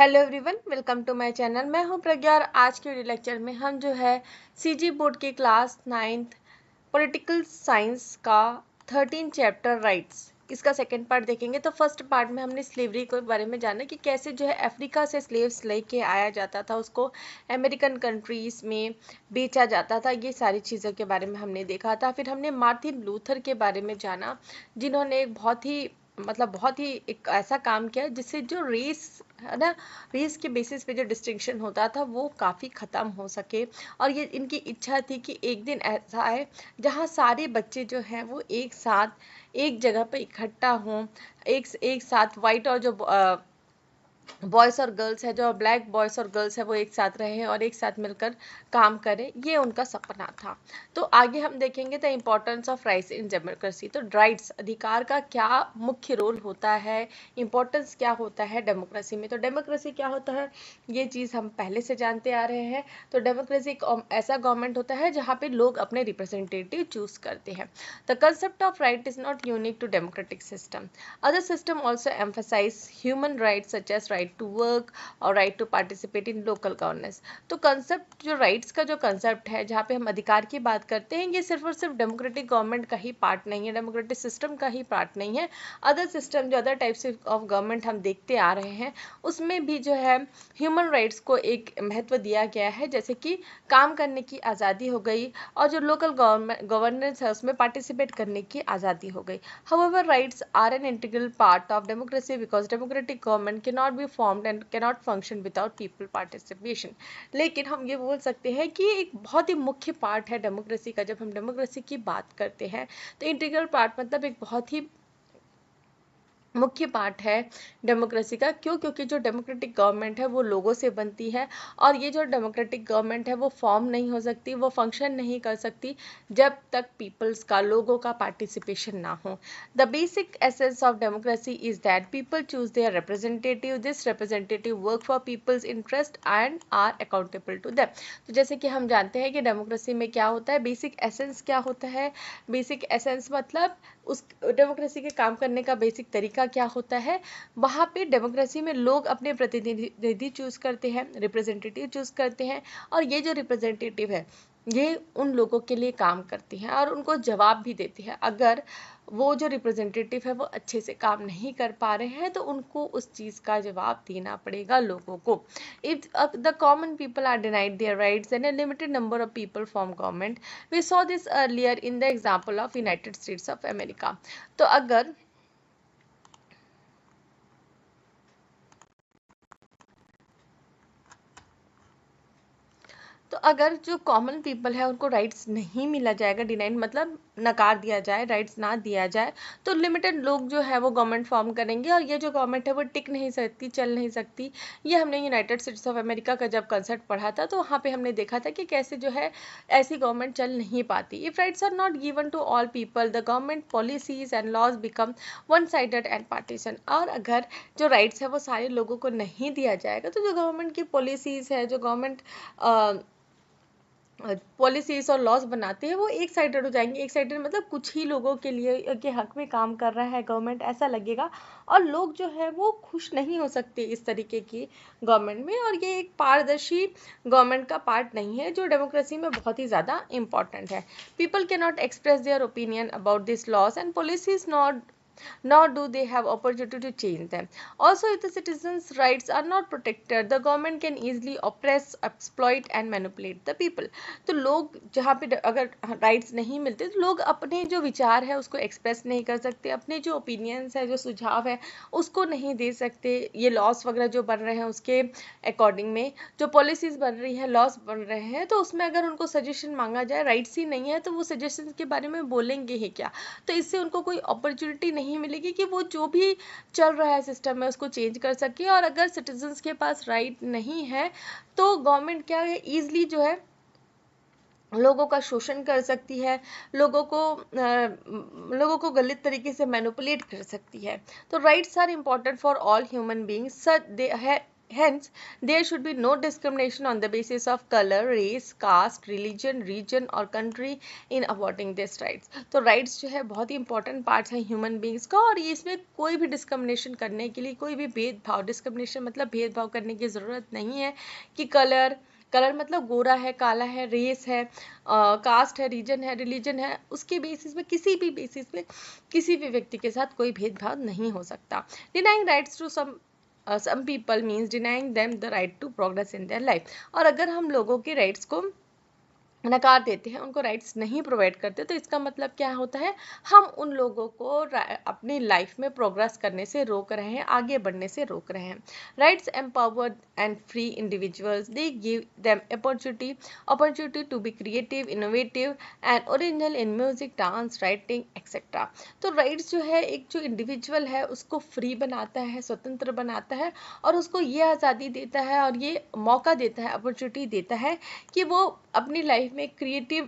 Hello everyone, welcome to my channel. मैं हूं प्रज्ञा और आज के वीडियो लेक्चर में हम जो है सीजी बोर्ड के क्लास 9th पॉलिटिकल साइंस का 13 चैप्टर राइट्स इसका सेकंड पार्ट देखेंगे। तो फर्स्ट पार्ट में हमने स्लेवरी के बारे में जाना कि कैसे जो है अफ्रीका से स्लेव्स लेके आया जाता था, उसको अमेरिकन कंट्रीज में बेचा जाता था। ये सारी चीज़ों के बारे में हमने देखा था। फिर हमने मार्टिन लूथर के बारे में जाना, जिन्होंने एक बहुत ही एक ऐसा काम किया जिससे जो रेस है ना, रेस के बेसिस पे जो डिस्टिंक्शन होता था वो काफ़ी ख़त्म हो सके। और ये इनकी इच्छा थी कि एक दिन ऐसा आए जहाँ सारे बच्चे जो हैं वो एक साथ एक जगह पे इकट्ठा हों, एक साथ वाइट और जो बॉयज़ और गर्ल्स है, जो ब्लैक बॉयज़ और गर्ल्स है वो एक साथ रहे और एक साथ मिलकर काम करें। ये उनका सपना था। तो आगे हम देखेंगे the importance of rights in democracy. तो राइट्स अधिकार का क्या मुख्य रोल होता है, इम्पोर्टेंस क्या होता है डेमोक्रेसी में। तो डेमोक्रेसी क्या होता है ये चीज़ हम पहले से जानते आ रहे हैं। तो डेमोक्रेसी एक ऐसा गवर्नमेंट होता है जहाँ पे लोग अपने रिप्रेजेंटेटिव चूज करते हैं। The concept of right is not unique to democratic system. Other system also emphasize human rights such as right to work और right to participate in local governance. तो कंसेप्ट जो राइट्स का जो concept है, जहाँ पे हम अधिकार की बात करते हैं, ये सिर्फ और सिर्फ डेमोक्रेटिक गवर्नमेंट का ही पार्ट नहीं है, डेमोक्रेटिक सिस्टम का ही पार्ट नहीं है। अदर सिस्टम जो अदर टाइप्स ऑफ गवर्नमेंट हम देखते आ रहे हैं उसमें भी जो है ह्यूमन राइट्स को एक महत्व दिया गया है, जैसे कि काम करने की आज़ादी हो गई और जो लोकल गवर्नेंस है उसमें पार्टिसिपेट करने की आज़ादी हो गई। However, rights are an integral part of democracy because democratic government cannot be formed and cannot function without people participation. लेकिन हम ये बोल सकते हैं कि एक बहुत ही मुख्य पार्ट है डेमोक्रेसी का। जब हम डेमोक्रेसी की बात करते हैं तो इंटीग्रल पार्ट मतलब एक बहुत ही मुख्य पार्ट है डेमोक्रेसी का। क्यों? क्योंकि जो डेमोक्रेटिक गवर्नमेंट है वो लोगों से बनती है और ये जो डेमोक्रेटिक गवर्नमेंट है वो फॉर्म नहीं हो सकती, वो फंक्शन नहीं कर सकती जब तक पीपल्स का, लोगों का पार्टिसिपेशन ना हो। The basic essence of democracy is that people choose their representative, this representative work for people's interest and are accountable to them. तो जैसे कि हम जानते हैं कि डेमोक्रेसी में क्या होता है, बेसिक एसेंस क्या होता है। बेसिक एसेंस मतलब उस डेमोक्रेसी के काम करने का बेसिक तरीका क्या होता है। वहाँ पे डेमोक्रेसी में लोग अपने प्रतिनिधि चूज करते हैं, रिप्रेजेंटेटिव चूज करते हैं और ये जो रिप्रेजेंटेटिव है ये उन लोगों के लिए काम करती हैं और उनको जवाब भी देती है। अगर वो जो रिप्रेजेंटेटिव है वो अच्छे से काम नहीं कर पा रहे हैं तो उनको उस चीज़ का जवाब देना पड़ेगा लोगों को। If the common people are denied their rights and a limited number of people form government, we saw this earlier in the example of United States of America. तो अगर जो कॉमन पीपल है उनको राइट्स नहीं मिला जाएगा, denied मतलब नकार दिया जाए, राइट्स ना दिया जाए, तो लिमिटेड लोग जो है वो गवर्नमेंट फॉर्म करेंगे और ये जो गवर्नमेंट है वो टिक नहीं सकती, चल नहीं सकती। ये हमने यूनाइटेड स्टेट्स ऑफ अमेरिका का जब कंसेप्ट पढ़ा था तो वहाँ पे हमने देखा था कि कैसे जो है ऐसी गवर्नमेंट चल नहीं पाती। If rights are not given to all people the government policies and laws become one sided and partition. और अगर जो राइट्स है वो सारे लोगों को नहीं दिया जाएगा तो जो गवर्नमेंट की पॉलिसीज है, जो गवर्नमेंट पॉलिसीज और लॉज बनाते हैं वो एक साइडेड हो जाएंगे। एक साइडेड मतलब कुछ ही लोगों के लिए के हक में काम कर रहा है गवर्नमेंट, ऐसा लगेगा और लोग जो है वो खुश नहीं हो सकते इस तरीके की गवर्नमेंट में। और ये एक पारदर्शी गवर्नमेंट का पार्ट नहीं है जो डेमोक्रेसी में बहुत ही ज़्यादा इंपॉर्टेंट है। People can not express their opinion about this laws and policies not nor do they have opportunity to change them. Also, if the citizens' rights are not protected, the government can easily oppress, exploit and manipulate the people. तो लोग जहाँ पे अगर rights नहीं मिलते तो लोग अपने जो विचार है उसको एक्सप्रेस नहीं कर सकते, अपने जो ओपिनियंस है, जो सुझाव है उसको नहीं दे सकते। ये लॉस वगैरह जो बन रहे हैं उसके अकॉर्डिंग में जो पॉलिसीज बन रही है, लॉस बन रहे हैं, तो उसमें अगर उनको सजेशन मांगा जाए, राइट्स ही नहीं है तो वो सजेशन के बारे में बोलेंगे ही क्या। तो इससे उनको कोई अपॉर्चुनिटी नहीं मिलेगी कि वो जो भी चल रहा है सिस्टम में उसको चेंज कर सके। और अगर सिटीजन्स के पास राइट नहीं है तो गवर्नमेंट क्या है, ईजिली जो है लोगों का शोषण कर सकती है, लोगों को गलत तरीके से मैनिपुलेट कर सकती है। तो rights are important for all human beings, such they है Hence, there should be no discrimination on the basis of color, race, caste, religion, region or country in awarding these rights. तो rights जो है बहुत ही important parts है human beings का, और इसमें कोई भी discrimination करने के लिए, कोई भी भेदभाव, discrimination मतलब भेदभाव करने की ज़रूरत नहीं है कि कलर मतलब गोरा है, काला है, रेस है, कास्ट है, रीजन है, रिलीजन है, उसके बेसिस पे, किसी भी बेसिस पे किसी भी व्यक्ति के साथ कोई भेदभाव नहीं हो सकता. Denying rights to some people means denying them the right to progress in their life. और अगर हम लोगों के राइट्स को नकार देते हैं, उनको राइट्स नहीं प्रोवाइड करते, तो इसका मतलब क्या होता है, हम उन लोगों को अपनी लाइफ में प्रोग्रेस करने से रोक रहे हैं, आगे बढ़ने से रोक रहे हैं. Rights empowered and free individuals, they give them opportunity to be creative, innovative and original in music, dance, writing etcetera. तो राइट्स जो है, एक जो इंडिविजुअल है उसको फ्री बनाता है, स्वतंत्र बनाता है, और उसको ये आज़ादी देता है और ये मौका देता है, अपॉर्चुनिटी देता है कि वो अपनी लाइफ में क्रिएटिव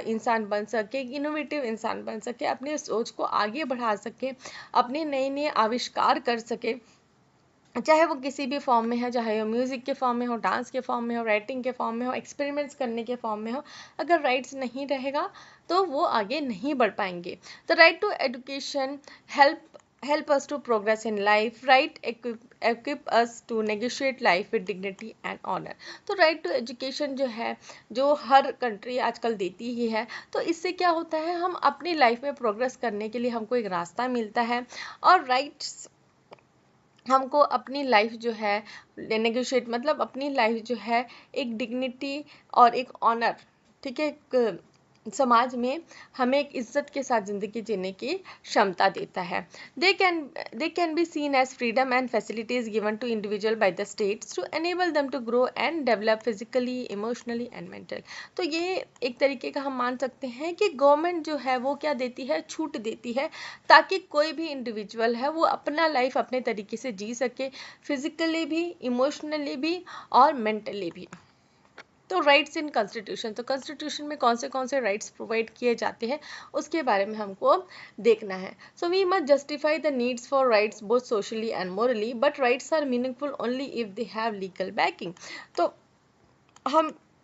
इंसान बन सके, इनोवेटिव इंसान बन सके, अपने सोच को आगे बढ़ा सके, अपने नए नए आविष्कार कर सके, चाहे वो किसी भी फॉर्म में है, चाहे वो म्यूजिक के फॉर्म में हो, डांस के फॉर्म में हो, राइटिंग के फॉर्म में हो, एक्सपेरिमेंट्स करने के फॉर्म में हो. अगर राइट्स नहीं रहेगा तो वो आगे नहीं बढ़ पाएंगे. The right to education help us to progress in life. Right equip us to negotiate life with dignity and honor. तो right to education जो है, जो हर कंट्री आजकल देती ही है, तो इससे क्या होता है, हम अपनी लाइफ में प्रोग्रेस करने के लिए हमको एक रास्ता मिलता है, और राइट्स हमको अपनी लाइफ जो है नेगोशिएट, मतलब अपनी लाइफ जो है एक डिग्निटी और एक ऑनर, ठीक है, समाज में हमें एक इज्जत के साथ ज़िंदगी जीने की क्षमता देता है. They can be seen as freedom and facilities given to individual by the states to enable them to grow and develop physically, emotionally and mental. तो ये एक तरीके का हम मान सकते हैं कि गवर्नमेंट जो है वो क्या देती है, छूट देती है, ताकि कोई भी इंडिविजुअल है वो अपना लाइफ अपने तरीके से जी सके, फिजिकली भी, इमोशनली भी और मेंटली भी. तो राइट्स इन कॉन्स्टिट्यूशन, तो कॉन्स्टिट्यूशन में कौन से राइट्स प्रोवाइड किए जाते हैं उसके बारे में हमको देखना है. So we must justify the needs for rights both socially and morally, but rights are meaningful only if they have legal backing. तो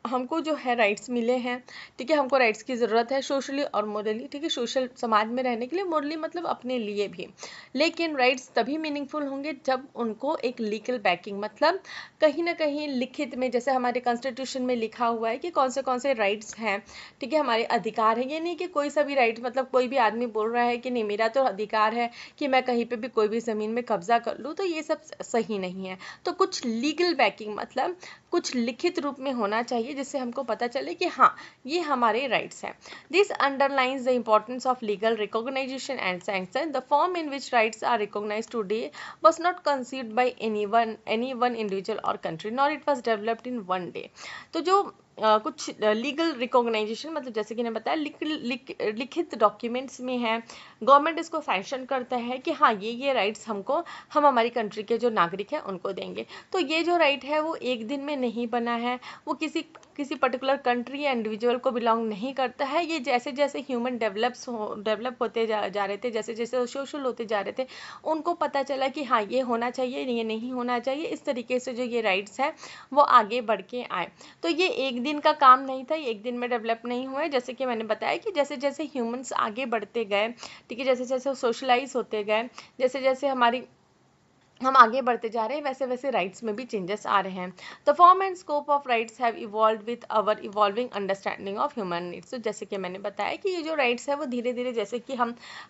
हमको जो है राइट्स मिले हैं, ठीक है, हमको राइट्स की ज़रूरत है सोशली और मोरली, ठीक है, सोशल समाज में रहने के लिए, मोरली मतलब अपने लिए भी. लेकिन राइट्स तभी मीनिंगफुल होंगे जब उनको एक लीगल बैकिंग, मतलब कहीं ना कहीं लिखित में, जैसे हमारे कॉन्स्टिट्यूशन में लिखा हुआ है कि कौन से राइट्स हैं, ठीक है, हमारे अधिकार हैं. ये नहीं कि कोई सा भी राइट, मतलब कोई भी आदमी बोल रहा है कि नहीं मेरा तो अधिकार है कि मैं कहीं पर भी कोई भी ज़मीन में कब्जा कर लूँ, तो ये सब सही नहीं है. तो कुछ लीगल बैकिंग, मतलब कुछ लिखित रूप में होना चाहिए जिससे हमको पता चले कि हाँ ये हमारे राइट्स हैं. This underlines the importance of legal recognization and sanction. The form in which rights are recognised today was not conceived by any one individual or country, nor it was developed in one day. तो जो कुछ legal recognition, मतलब जैसे कि मैंने बताया लिखित documents में है, गवर्नमेंट इसको सैंक्शन करता है कि हाँ ये राइट्स हम हमारी कंट्री के जो नागरिक हैं उनको देंगे. तो ये जो राइट है वो एक दिन में नहीं बना है, वो किसी पर्टिकुलर कंट्री या इंडिविजुअल को बिलोंग नहीं करता है. ये जैसे जैसे ह्यूमन डेवलप होते जा रहे थे, जैसे जैसे सोशल होते जा रहे थे, उनको पता चला कि हाँ ये होना चाहिए, ये नहीं होना चाहिए. इस तरीके से जो ये राइट्स है वो आगे बढ़ के आए. तो ये एक दिन का काम नहीं था, ये एक दिन में डेवलप नहीं हुआ है. जैसे कि मैंने बताया कि जैसे जैसे ह्यूमंस आगे बढ़ते गए, ठीक है, जैसे जैसे सोशलाइज होते गए, जैसे जैसे हम आगे बढ़ते जा रहे हैं, वैसे वैसे राइट्स में भी चेंजेस आ रहे हैं. The form and scope of rights have evolved with our evolving understanding of human needs. तो जैसे कि मैंने बताया कि ये जो राइट्स है वो धीरे धीरे, जैसे कि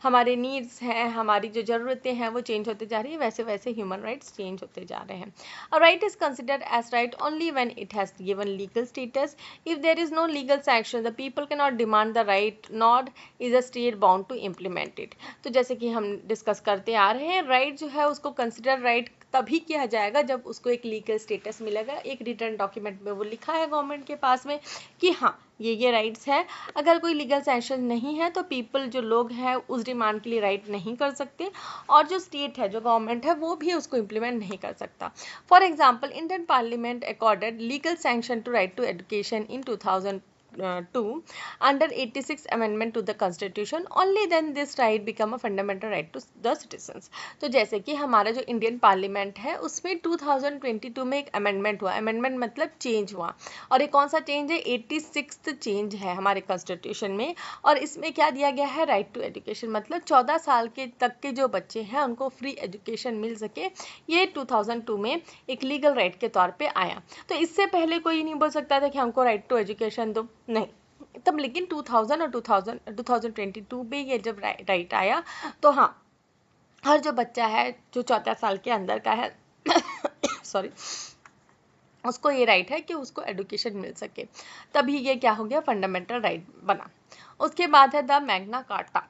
हमारे नीड्स हैं, हमारी जो ज़रूरतें हैं वो चेंज होते जा रही है, वैसे वैसे ह्यूमन राइट्स चेंज होते जा रहे हैं. A right is considered as right only when it has given legal status. If there is no legal sanction the people can not demand the right, not is a state bound to implement it. तो जैसे कि हम discuss करते आ रहे हैं, right जो है उसको कंसिडर राइट तभी किया जाएगा जब उसको एक लीगल स्टेटस मिलेगा, एक रिटर्न डॉक्यूमेंट में वो लिखा है गवर्नमेंट के पास में कि हाँ ये राइट्स है. अगर कोई लीगल सैंक्शन नहीं है तो पीपल, जो लोग हैं, उस डिमांड के लिए राइट नहीं कर सकते, और जो स्टेट है, जो गवर्नमेंट है, वो भी उसको इम्प्लीमेंट नहीं कर सकता. For example, Indian parliament accorded legal sanction to right to education in 2000 2 under 86th amendment to the constitution, only then this right become a fundamental right to the citizens। तो जैसे कि हमारा जो इंडियन पार्लियामेंट है उसमें 2022 में एक amendment हुआ, अमेंडमेंट मतलब चेंज हुआ, और ये कौन सा चेंज है, 86th चेंज है हमारे कॉन्स्टिट्यूशन में। और इसमें क्या दिया गया है, राइट टू एजुकेशन, मतलब 14 साल के तक के जो बच्चे हैं उनको फ्री एजुकेशन मिल सके, ये 2002 में एक लीगल राइट के तौर पे आया। तो इससे पहले कोई नहीं बोल सकता था कि हमको राइट टू एजुकेशन दो, नहीं तब, लेकिन 2000 और 2022 में ये जब राइट आया तो हाँ, हर जो बच्चा है जो 14 साल के अंदर का है सॉरी, उसको ये राइट है कि उसको एजुकेशन मिल सके, तभी ये क्या हो गया, फंडामेंटल राइट बना। उसके बाद है the Magna carta.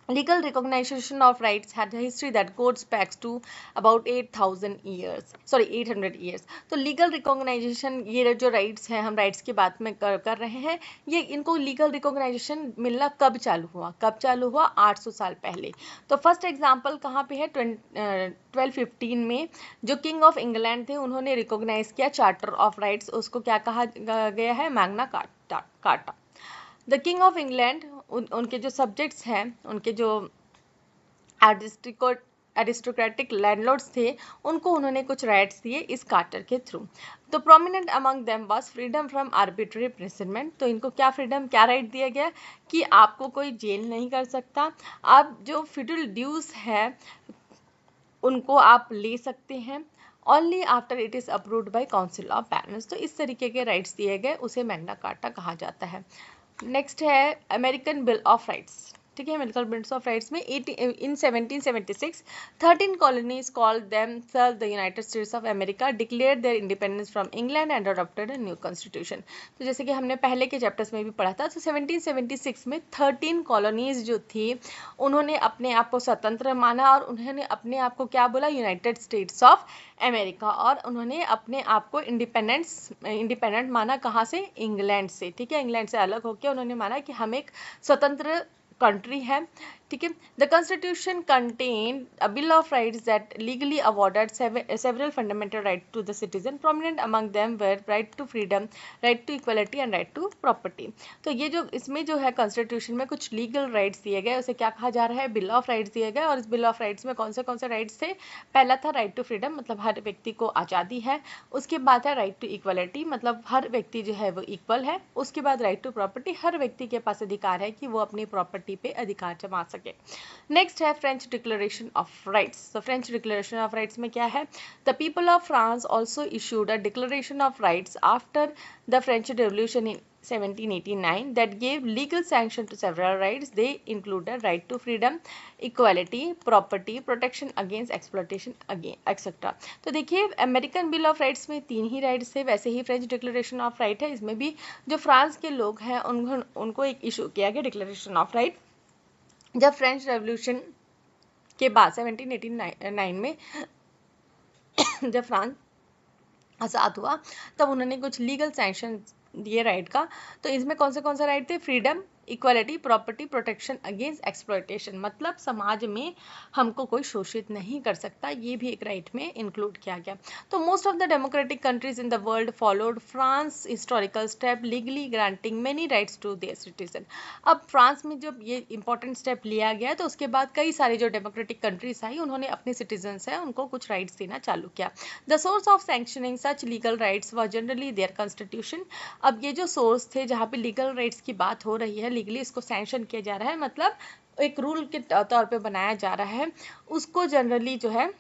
Legal recognition of rights had a history that goes back to about 800 years। तो legal recognition, ये जो rights हैं, हम rights की बात में कर रहे हैं, ये इनको legal recognition मिलना कब चालू हुआ, 800 साल पहले। तो फर्स्ट एग्जाम्पल कहाँ पे है, 1215 में जो किंग ऑफ इंग्लैंड थे उन्होंने रिकॉग्नाइज किया चार्टर ऑफ राइट्स, उसको क्या कहा गया है, Magna carta. The king of England, उनके जो सब्जेक्ट्स हैं, उनके जो एरिस्टोक्रेटिक लैंडलॉर्ड्स थे, उनको उन्होंने कुछ राइट्स दिए इस कार्टर के थ्रू। तो prominent among them was freedom from arbitrary imprisonment. तो इनको क्या फ्रीडम, क्या राइट दिया गया कि आपको कोई जेल नहीं कर सकता, आप जो फ्यूडल ड्यूज है उनको आप ले सकते हैं, only after it is approved by council of barons. तो इस तरीके के राइट्स दिए गए, उसे मैग्ना कार्टा कहा जाता है। नेक्स्ट है अमेरिकन बिल ऑफ राइट्स, ठीक है। अमेरिकन बिल ऑफ राइट्स में इन 1776 13 colonies called themselves the United states of America declared their independence from England and adopted a new constitution. तो जैसे कि हमने पहले के चैप्टर्स में भी पढ़ा था, तो 1776 में 13 कॉलोनीज जो थी उन्होंने अपने आप को स्वतंत्र माना, और उन्होंने अपने आप को क्या बोला, यूनाइटेड स्टेट्स ऑफ अमेरिका, और उन्होंने अपने आप को इंडिपेंडेंट माना, कहाँ से, इंग्लैंड से, ठीक है। इंग्लैंड से अलग होकर उन्होंने माना कि हम एक स्वतंत्र कंट्री है, ठीक है। The constitution contain a bill of rights that legally awarded several fundamental right to the citizen, prominent among them were right to freedom, right to equality and right to property. तो ये जो इसमें जो है constitution में कुछ legal rights दिए गए, उसे क्या कहा जा रहा है, बिल ऑफ राइट्स दिए गए। और इस बिल ऑफ राइट्स में कौन से राइट्स थे, पहला था राइट टू फ्रीडम, मतलब हर व्यक्ति को आज़ादी है। उसके बाद है राइट टू इक्वलिटी, मतलब हर व्यक्ति जो है वो इक्वल है। उसके बाद राइट टू प्रॉपर्टी, हर व्यक्ति के पास अधिकार है कि वो अपनी प्रॉपर्टी पे अधिकार जमा सके। नेक्स्ट है फ्रेंच डिक्लेरेशन ऑफ राइट्स। तो फ्रेंच डिक्लेरेशन ऑफ राइट्स में क्या है, the people of France also issued a declaration of rights after the French revolution in 1789 that gave legal sanction to several rights. They included right to freedom, equality, property, protection against exploitation again, etc. तो देखिए American bill of rights में 3 ही rights थे, वैसे ही French declaration of right है, इसमें भी जो France के लोग हैं उनको एक इशू किया गया डिक्लेरेशन ऑफ राइट। जब फ्रेंच रेवोल्यूशन के बाद 1789 में जब फ्रांस आज़ाद हुआ, तब उन्होंने कुछ लीगल सैंक्शन दिए राइट का। तो इसमें कौन से राइट थे, freedom, equality, property, protection against exploitation, मतलब समाज में हमको कोई शोषित नहीं कर सकता, ये भी एक राइट में इंक्लूड किया गया। तो most of the democratic countries in the world followed France historical step legally granting many rights to their citizen. अब फ्रांस में जब ये इंपॉर्टेंट स्टेप लिया गया तो उसके बाद कई सारे जो डेमोक्रेटिक कंट्रीज आई उन्होंने अपने सिटीजन्स हैं उनको कुछ राइट्स देना चालू किया। The source of sanctioning such legal rights was generally their constitution. अब ये जो सोर्स थे जहाँ पे लीगल राइट्स की बात हो रही है, लीगली इसको सैंक्शन किया जा रहा है, मतलब एक रूल के तौर पे बनाया जा रहा है, उसको जनरली जो है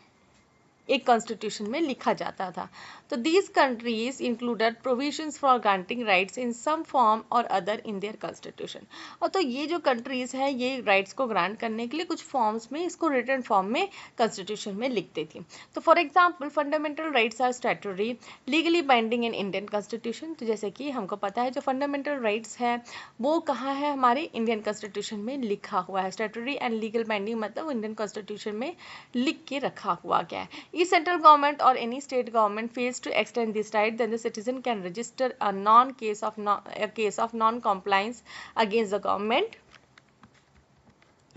एक कॉन्स्टिट्यूशन में लिखा जाता था। तो these countries included provisions for granting rights in some form और अदर इन देयर कॉन्स्टिट्यूशन। और तो ये जो कंट्रीज हैं ये राइट्स को ग्रांट करने के लिए कुछ फॉर्म्स में, इसको रिटन फॉर्म में कॉन्स्टिट्यूशन में लिखते थी। तो for example fundamental rights are statutory legally binding in Indian constitution. तो जैसे कि हमको पता है जो फंडामेंटल राइट्स है वो कहाँ है, हमारे इंडियन कॉन्स्टिट्यूशन में लिखा हुआ है। स्टैट्यूटरी एंड लीगल बाइंडिंग मतलब इंडियन कॉन्स्टिट्यूशन में लिख के रखा हुआ गया है। If central government or any state government fails to extend this right, then the citizen can register a case of non-compliance against the government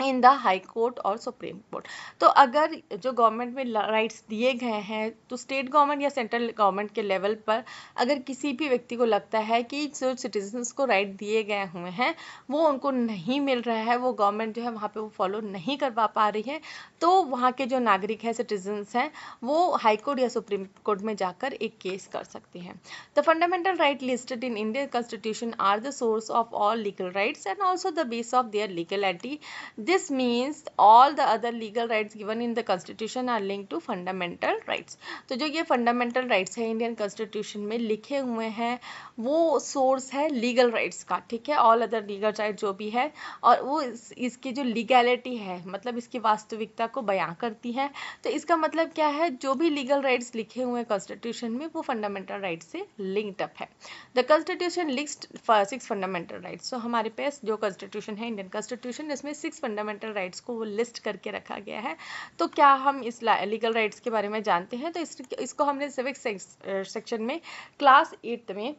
in the high court और supreme court. तो अगर जो गवर्नमेंट में rights दिए गए हैं तो state government या सेंट्रल गवर्नमेंट के लेवल पर अगर किसी भी व्यक्ति को लगता है कि जो सिटीजन्स को राइट दिए गए हुए हैं वो उनको नहीं मिल रहा है, वो गवर्नमेंट जो है वहाँ पे वो फॉलो नहीं करवा पा रही है, तो वहाँ के जो नागरिक हैं, सिटीजन्स हैं, वो हाई कोर्ट या सुप्रीम कोर्ट में जाकर एक केस कर सकते हैं। The fundamental right listed in Indian constitution are the source of all legal rights and also the base of their legality. This means all the other legal rights given in the constitution are linked to fundamental rights। तो जो ये fundamental rights है Indian constitution में लिखे हुए हैं वो source है लीगल राइट्स का, ठीक है, ऑल अदर लीगल राइट जो भी है, और वो इसकी जो लीगैलिटी है मतलब इसकी वास्तविकता को बयां करती है। तो इसका मतलब क्या है, जो भी लीगल राइट्स लिखे हुए हैं कॉन्स्टिट्यूशन में वो फंडामेंटल राइट से लिंक्ड अप है। The constitution list 6 fundamental rights. तो हमारे पास जो कॉन्स्टिट्यूशन है इंडियन कॉन्स्टिट्यूशन, इसमें 6 फंडामेंटल राइट्स को वो लिस्ट करके रखा गया है। तो क्या हम इस लीगल राइट्स के बारे में जानते हैं? तो इसको हमने सिविक सेक्शन में क्लास 8 में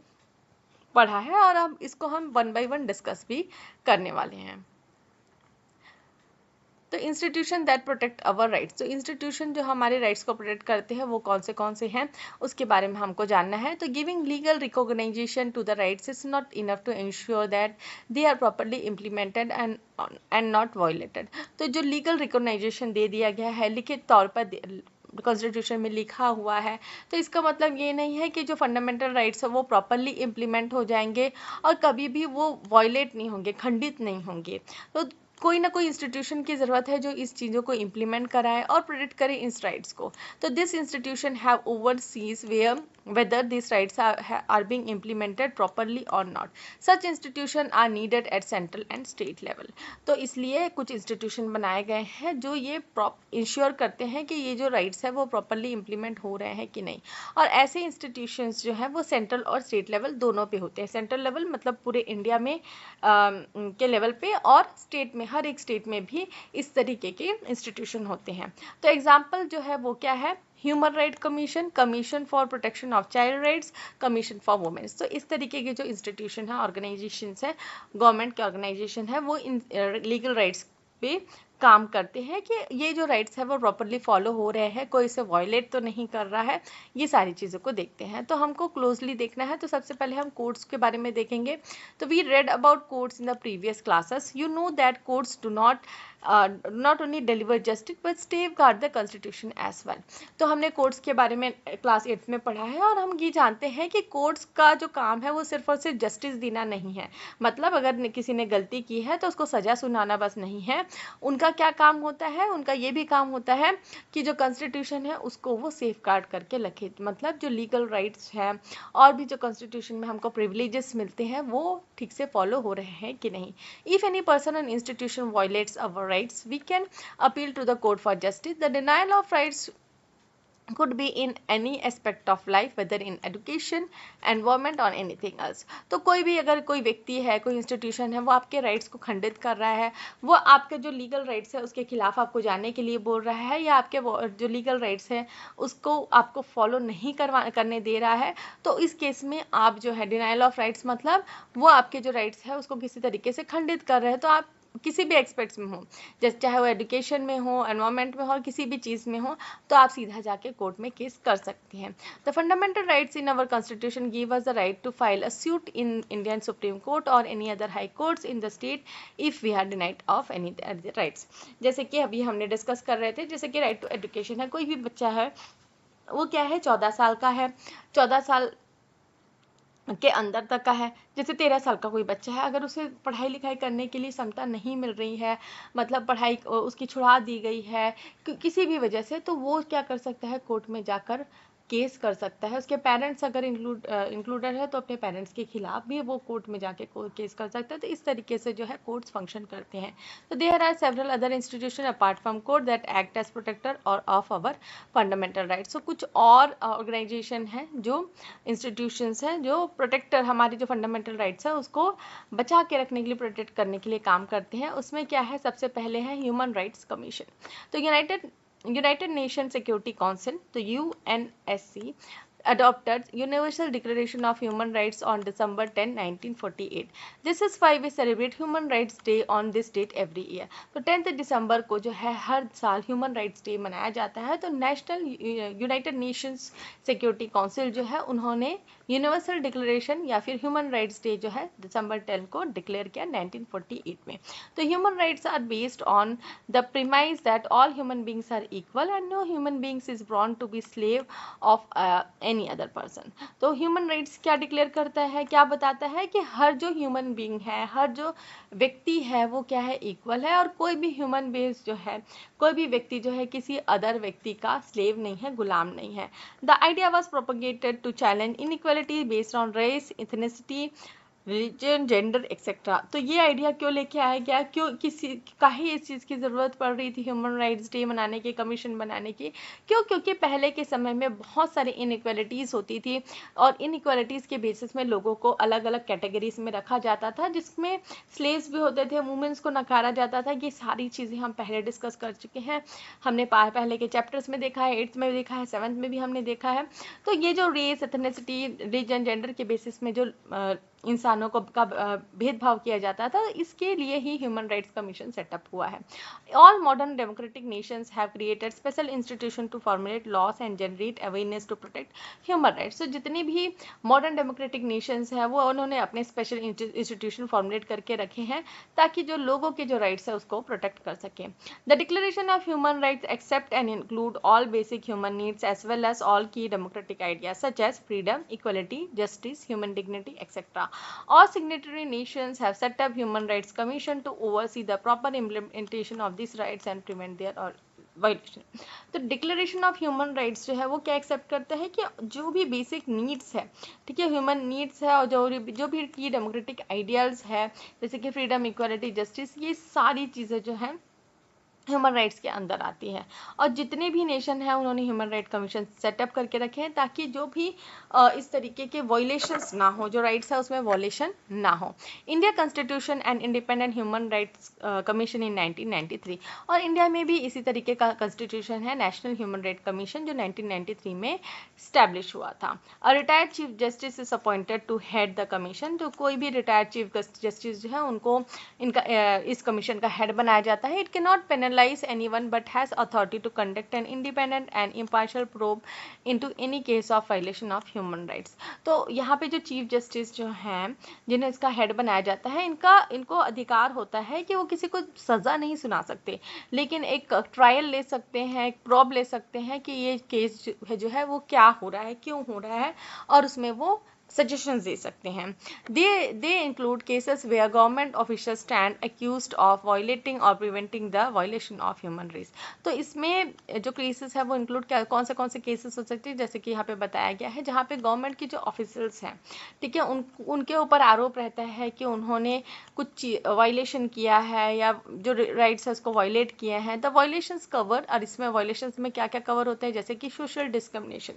पढ़ा है और अब इसको हम 1 बाय 1 डिस्कस भी करने वाले हैं। तो institution that protect our rights, तो इंस्टीट्यूशन जो हमारे राइट्स को प्रोटेक्ट करते हैं वो कौन से हैं उसके बारे में हमको जानना है। तो giving legal recognization to the rights is not enough to ensure that they are properly implemented and not violated. तो जो लीगल रिकॉग्नाइजेशन दे दिया गया है, लिखित तौर पर कॉन्स्टिट्यूशन में लिखा हुआ है, तो इसका मतलब ये नहीं है कि जो फंडामेंटल राइट्स है वो प्रॉपर्ली इम्प्लीमेंट हो जाएंगे और कभी भी वो वायलेट नहीं होंगे, खंडित नहीं होंगे। तो कोई ना कोई इंस्टीट्यूशन की ज़रूरत है जो इस चीज़ों को इम्प्लीमेंट कराए और प्रोटेक्ट करे इस राइट्स को। तो this institution have overseas whether these rights are being implemented properly or not. Such institution are needed at central and state level। तो इसलिए कुछ इंस्टीट्यूशन बनाए गए हैं जो ये इंश्योर करते हैं कि ये जो राइट्स है वो प्रॉपरली इम्प्लीमेंट हो रहे हैं कि नहीं। और ऐसे इंस्टीट्यूशंस जो हैं वो सेंट्रल और स्टेट लेवल दोनों पे होते हैं। सेंट्रल लेवल मतलब पूरे इंडिया में के लेवल पे, और स्टेट में हर एक स्टेट में भी इस तरीके के इंस्टीट्यूशन होते हैं। तो एग्जाम्पल जो है वो क्या है, human right commission, commission for protection of child rights, commission for women's. तो इस तरीके के जो इंस्टीट्यूशन है, ऑर्गेनाइजेशंस है, गवर्नमेंट के ऑर्गेनाइजेशन है, वो इन लीगल राइट्स पे काम करते हैं कि ये जो राइट्स है वो प्रॉपरली फॉलो हो रहे हैं, कोई इसे वायलेट तो नहीं कर रहा है। ये सारी चीज़ों को देखते हैं। तो हमको क्लोजली देखना है। तो सबसे पहले हम कोर्ट्स के बारे में देखेंगे। तो we read about courts in the previous classes. You know that courts do not only deliver justice but safeguard the constitution as well। तो हमने कोर्ट्स के बारे में क्लास 8 में पढ़ा है और हम ये जानते हैं कि कोर्ट्स का जो काम है वो सिर्फ और सिर्फ जस्टिस देना नहीं है। मतलब अगर किसी ने गलती की है तो उसको सज़ा सुनाना बस नहीं है। उनका क्या काम होता है, उनका ये भी काम होता है कि जो कॉन्स्टिट्यूशन है उसको वो सेफगार्ड करके रखे। मतलब जो लीगल राइट्स हैं और भी जो कॉन्स्टिट्यूशन में हमको प्रिविलेजेस मिलते हैं वो ठीक से फॉलो हो रहे हैं कि नहीं। If any person and institution violets our rights, we can appeal to the court for justice। The denial of rights could be in any aspect of life, whether in education, environment or anything else। तो कोई भी अगर कोई व्यक्ति है, कोई institution है, वो आपके राइट्स को खंडित कर रहा है, वो आपके जो लीगल राइट्स है उसके खिलाफ आपको जाने के लिए बोल रहा है, या आपके जो लीगल राइट्स है उसको आपको फॉलो नहीं करने दे रहा है, तो इस केस में आप जो है डिनाइल ऑफ राइट्स मतलब वो आपके जो राइट्स है उसको किसी तरीके से खंडित कर रहे हैं। तो आप किसी भी एक्सपेक्ट्स में हो, जैसे चाहे वो एजुकेशन में हो, एनवायरनमेंट में हो, किसी भी चीज़ में हो, तो आप सीधा जाके कोर्ट में केस कर सकते हैं। The fundamental rights in our constitution give us the right to file a suit in Indian supreme court और any other high courts in the state if we are denied of any rights. जैसे कि अभी हमने discuss कर रहे थे, जैसे कि राइट टू एजुकेशन है। कोई भी बच्चा है वो क्या है, 14 साल का है, 14 साल के अंदर तक का है। जैसे 13 साल का कोई बच्चा है, अगर उसे पढ़ाई लिखाई करने के लिए क्षमता नहीं मिल रही है, मतलब पढ़ाई उसकी छुड़ा दी गई है किसी भी वजह से, तो वो क्या कर सकता है, कोर्ट में जाकर केस कर सकता है। उसके पेरेंट्स अगर इंक्लूडेड है तो अपने पेरेंट्स के खिलाफ भी वो कोर्ट में जाके केस कर सकता है। तो इस तरीके से जो है कोर्ट्स फंक्शन करते हैं। तो there are several other institution apart from court that act as protector और ऑफ अवर फंडामेंटल राइट्स। तो कुछ और ऑर्गेनाइजेशन है, जो इंस्टीट्यूशंस हैं जो प्रोटेक्टर हमारी जो फंडामेंटल राइट्स है उसको बचा के रखने के लिए, प्रोटेक्ट करने के लिए काम करते हैं। उसमें क्या है, सबसे पहले है ह्यूमन राइट्स कमीशन। तो यूनाइटेड नेशन सिक्योरिटी काउंसिल, तो UNSC adopted Universal Declaration of Human Rights on December 10, 1948. This is why we celebrate Human Rights Day on this date every year. तो 10 दिसंबर को जो है हर साल ह्यूमन राइट्स डे मनाया जाता है। तो national United Nations security council जो है उन्होंने यूनिवर्सल डिक्लेरेशन या फिर ह्यूमन राइट्स डे जो है दिसंबर 10 को डिक्लेयर किया 1948 में। तो human rights are based on the premise that all human beings are equal and no human beings is born to be slave of any other person. तो human rights क्या declare करता है, क्या बताता है कि हर जो ह्यूमन बीइंग है, हर जो व्यक्ति है वो क्या है, इक्वल है और कोई भी ह्यूमन बीइंग जो है, कोई भी व्यक्ति जो है किसी अदर व्यक्ति का स्लेव नहीं है, गुलाम नहीं है। The idea was propagated to challenge inequality based on race, ethnicity, religion, gender etcetera. तो ये आइडिया क्यों लेके आया गया, क्यों किसी काहे इस चीज़ की ज़रूरत पड़ रही थी ह्यूमन राइट्स डे मनाने की, कमीशन बनाने की? क्योंकि पहले के समय में बहुत सारी इनइक्वालिटीज़ होती थी और इनइक्वालिटीज़ के बेसिस में लोगों को अलग अलग कैटेगरीज में रखा जाता था, जिसमें स्लेव्स भी होते थे, वुमेन्स को नकारा जाता था। ये सारी चीज़ें हम पहले डिस्कस कर चुके हैं, हमने पहले के चैप्टर्स में देखा है, 8th में भी देखा है, 7th में भी हमने देखा है। तो ये जो रेस, एथनिसिटी, रिलीजन, जेंडर के बेसिस में जो इंसानों को का भेदभाव किया जाता था, इसके लिए ही ह्यूमन राइट्स कमीशन सेटअप हुआ है। All modern democratic nations have created special institution to formulate laws and generate awareness to protect human rights. तो जितनी भी मॉडर्न डेमोक्रेटिक नेशंस है वो उन्होंने अपने स्पेशल इंस्टीट्यूशन फॉर्मुलेट करके रखे हैं ताकि जो लोगों के जो राइट्स है उसको प्रोटेक्ट कर सकें। The declaration of human rights accept and include all basic human needs as well as all key democratic ideas such as freedom, equality, justice, human dignity etcetera. All signatory nations have set up Human Rights Commission to oversee the proper implementation of these rights and prevent their violation. तो declaration of human rights जो है वो क्या accept करता है कि जो भी बेसिक नीड्स है, ठीक है, ह्यूमन नीड्स है और जो भी की डेमोक्रेटिक आइडियल्स है जैसे कि फ्रीडम, इक्वालिटी, जस्टिस, ये सारी चीज़ें जो है ह्यूमन राइट्स के अंदर आती है। और जितने भी नेशन हैं उन्होंने ह्यूमन राइट कमीशन सेटअप करके रखे हैं ताकि जो भी इस तरीके के वॉयलेशंस ना हो, जो राइट्स है उसमें वॉयलेशन ना हो। India constitution and independent human rights commission इन 1993, और इंडिया में भी इसी तरीके का कॉन्स्टिट्यूशन है, नेशनल ह्यूमन राइट कमीशन, जो 1993 में स्टैब्लिश हुआ था। A retired chief justice is appointed to head the commission. तो कोई भी रिटायर्ड चीफ जस्टिस जो है उनको इस कमीशन का हेड बनाया जाता है। It can not penalize anyone but has authority to conduct an independent and impartial probe into any case of violation of human rights. तो यहाँ पे जो चीफ जस्टिस जो हैं जिन्हें इसका हेड बनाया जाता है, इनको अधिकार होता है कि वो किसी को सज़ा नहीं सुना सकते, लेकिन एक ट्रायल ले सकते हैं, एक प्रोब ले सकते हैं कि ये केस जो है वो क्या हो रहा है, क्यों हो रहा है, और उसमें वो suggestions दे सकते हैं। They include cases where government officials stand accused of violating or preventing the violation of human rights. तो इसमें जो केसेस है वो इंक्लूड कौन से केसेस हो सकते हैं, जैसे कि यहाँ पे बताया गया है जहाँ पे गवर्नमेंट की जो ऑफिसल्स हैं, ठीक है, उनके ऊपर आरोप रहता है कि उन्होंने कुछ वायलेशन किया है या जो राइट्स है उसको वायलेट किए हैं। द वायलेशंस कवर, और इसमें वायलेशंस में क्या क्या कवर होते हैं, जैसे कि सोशल डिस्क्रिमिनेशन।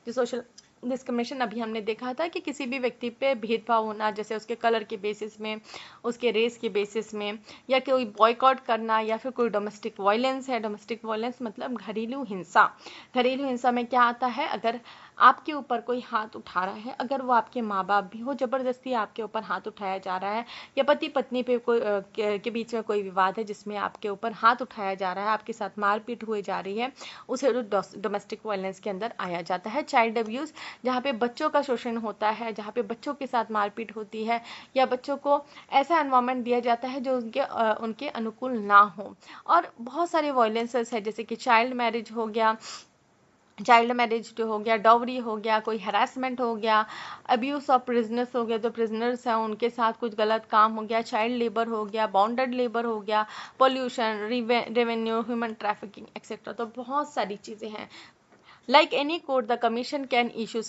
जो सोशल डिस्क्रिमिनेशन अभी हमने देखा था कि किसी भी व्यक्ति पे भेदभाव होना, जैसे उसके कलर के बेसिस में, उसके रेस के बेसिस में, या कोई बॉयकॉट करना, या फिर कोई डोमेस्टिक वायलेंस है। डोमेस्टिक वायलेंस मतलब घरेलू हिंसा। घरेलू हिंसा में क्या आता है, अगर आपके ऊपर कोई हाथ उठा रहा है, अगर वो आपके माँ बाप भी हो, ज़बरदस्ती आपके ऊपर हाथ उठाया जा रहा है, या पति पत्नी पे कोई के बीच में कोई विवाद है जिसमें आपके ऊपर हाथ उठाया जा रहा है, आपके साथ मारपीट हुई जा रही है, उसे डोमेस्टिक वायलेंस के अंदर आया जाता है। चाइल्ड अब्यूज़, जहाँ पे बच्चों का शोषण होता है, जहाँ पे बच्चों के साथ मारपीट होती है, या बच्चों को ऐसा एनवायरनमेंट दिया जाता है जो उनके अनुकूल ना हो। और बहुत सारे वायलेंसेस है, जैसे कि चाइल्ड मैरिज हो गया, जो हो गया, डॉवरी हो गया, कोई हरासमेंट हो गया, अब्यूज़ ऑफ प्रिजनर्स हो गया, जो प्रिजनर्स हैं उनके साथ कुछ गलत काम हो गया, चाइल्ड लेबर हो गया, बॉन्डेड लेबर हो गया, pollution, revenue, human trafficking etcetera. तो बहुत सारी चीज़ें हैं। Like any court, the commission can issue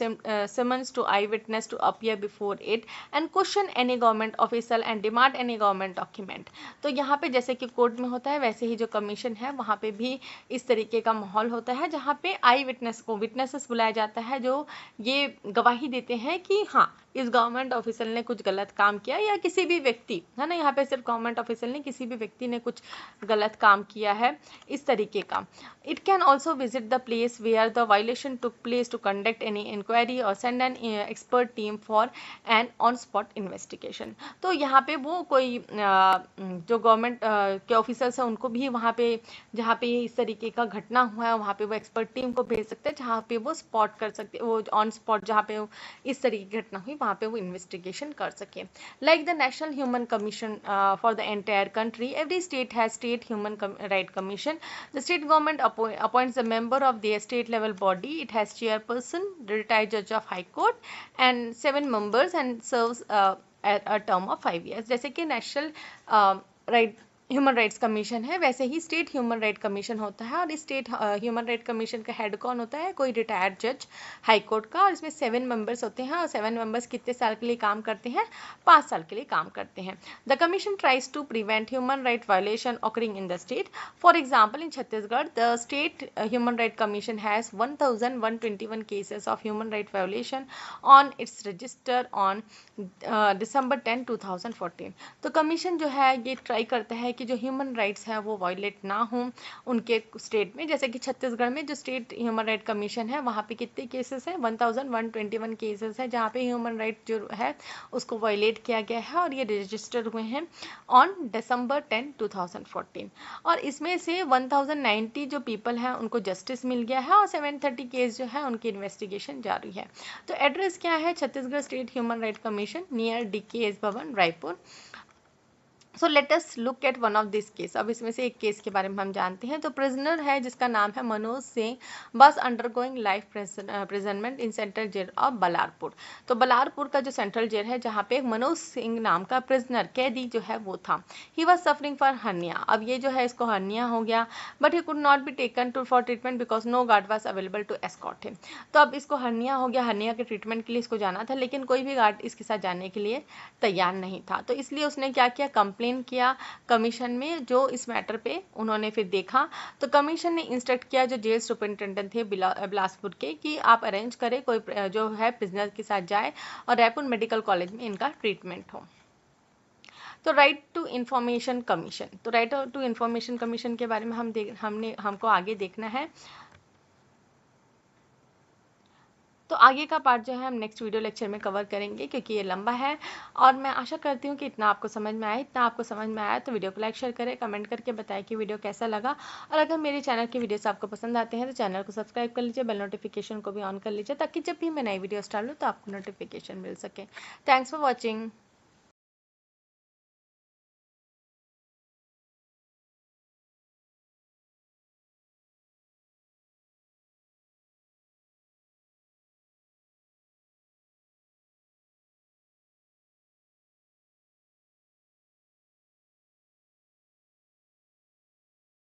summons to eyewitness to appear before it and question any government official and demand any government document. तो यहाँ पे जैसे कि कोर्ट में होता है वैसे ही जो कमीशन है वहाँ पे भी इस तरीके का माहौल होता है, जहाँ पे आई विटनेस को विटनेसेस बुलाया जाता है जो ये गवाही देते हैं कि हाँ इस गवर्नमेंट ऑफिसर ने कुछ गलत काम किया या किसी भी व्यक्ति, है ना, यहाँ पे सिर्फ गवर्नमेंट ऑफिसर ने, किसी भी व्यक्ति ने कुछ गलत काम किया है इस तरीके का। It can also visit the place where the violation took place to conduct any inquiry और send an expert team for an on spot investigation. तो यहाँ पे वो कोई जो गवर्नमेंट के ऑफिसर्स हैं उनको भी वहाँ पे जहाँ पे इस तरीके का घटना हुआ है वहाँ पे वो एक्सपर्ट टीम को भेज सकते हैं, जहाँ पे वो स्पॉट कर सकते, वो ऑन स्पॉट जहाँ पे इस तरीके की घटना हुई वहाँ पे वो इन्वेस्टिगेशन कर सके। Like the national human commission for the entire country, every state has state human right commission. The state government appoints a member of their state level body. It has chairperson, the retired judge of high court and 7 members and serves a term of 5 years. जैसे कि national right human rights commission है, वैसे ही state human right commission होता है। और state human right commission का head कौन होता है? कोई रिटायर्ड जज हाई कोर्ट का। और इसमें 7 मेंबर्स होते हैं और 7 मेंबर्स कितने साल के लिए काम करते हैं? 5 साल के लिए काम करते हैं। The commission tries to prevent human right violation occurring in the state. For example, in Chhattisgarh the state human right commission has 1121 cases of human right violation on its register on December 10, 2014। तो commission जो है ये try करता है कि जो human rights हैं वो वायलेट ना हों उनके स्टेट में। जैसे कि छत्तीसगढ़ में जो स्टेट ह्यूमन राइट कमीशन है वहाँ पे कितने केसेस हैं? 1121 केसेस हैं जहाँ पे ह्यूमन राइट जो है उसको वायलेट किया गया है और ये रजिस्टर हुए हैं ऑन December 10, 2014। और इसमें से 1090 जो पीपल हैं उनको जस्टिस मिल गया है और 730 केस जो है उनकी इन्वेस्टिगेशन जारी है। तो एड्रेस क्या है? Chhattisgarh state human right commission, near DKS भवन, Raipur. So let us look at one of this case. अब इसमें से एक केस के बारे में हम जानते हैं। तो प्रिजनर है जिसका नाम है Manoj Singh, was undergoing life imprisonment in central jail of Ballarpur. तो बलारपुर का जो सेंट्रल जेल है जहाँ पे मनोज सिंह नाम का प्रिजनर कैदी जो है वो था। He was suffering for hernia. अब ये जो है इसको हर्निया हो गया, but he could not be taken to for treatment because no guard was available to escort him. तो अब इसको हर्निया हो गया, हर्निया के ट्रीटमेंट के लिए इसको जाना था, लेकिन कोई भी गार्ड इसके साथ जाने के लिए तैयार नहीं था। तो इसलिए उसने क्या किया? कंप्लेन किया कमीशन में, जो इस मैटर पे उन्होंने फिर देखा। तो कमीशन ने इंस्ट्रक्ट किया जो जेल सुपरिंटेंडेंट थे बिलासपुर के कि आप अरेंज करें कोई जो है प्रिजनर के साथ जाए और रायपुर मेडिकल कॉलेज में इनका ट्रीटमेंट हो। तो राइट टू इंफॉर्मेशन कमीशन, तो राइट टू इंफॉर्मेशन कमीशन के बारे में हमको आगे देखना है। तो आगे का पार्ट जो है हम नेक्स्ट वीडियो लेक्चर में कवर करेंगे क्योंकि ये लंबा है। और मैं आशा करती हूँ कि इतना आपको समझ में आया। इतना आपको समझ में आया तो वीडियो को लाइक शेयर करें, कमेंट करके बताएं कि वीडियो कैसा लगा। और अगर मेरे चैनल की वीडियोस आपको पसंद आते हैं तो चैनल को सब्सक्राइब कर लीजिए, बेल नोटिफिकेशन को भी ऑन कर लीजिए ताकि जब भी मैं नई वीडियोस डालूँ तो आपको नोटिफिकेशन मिल सके। Thanks for watching.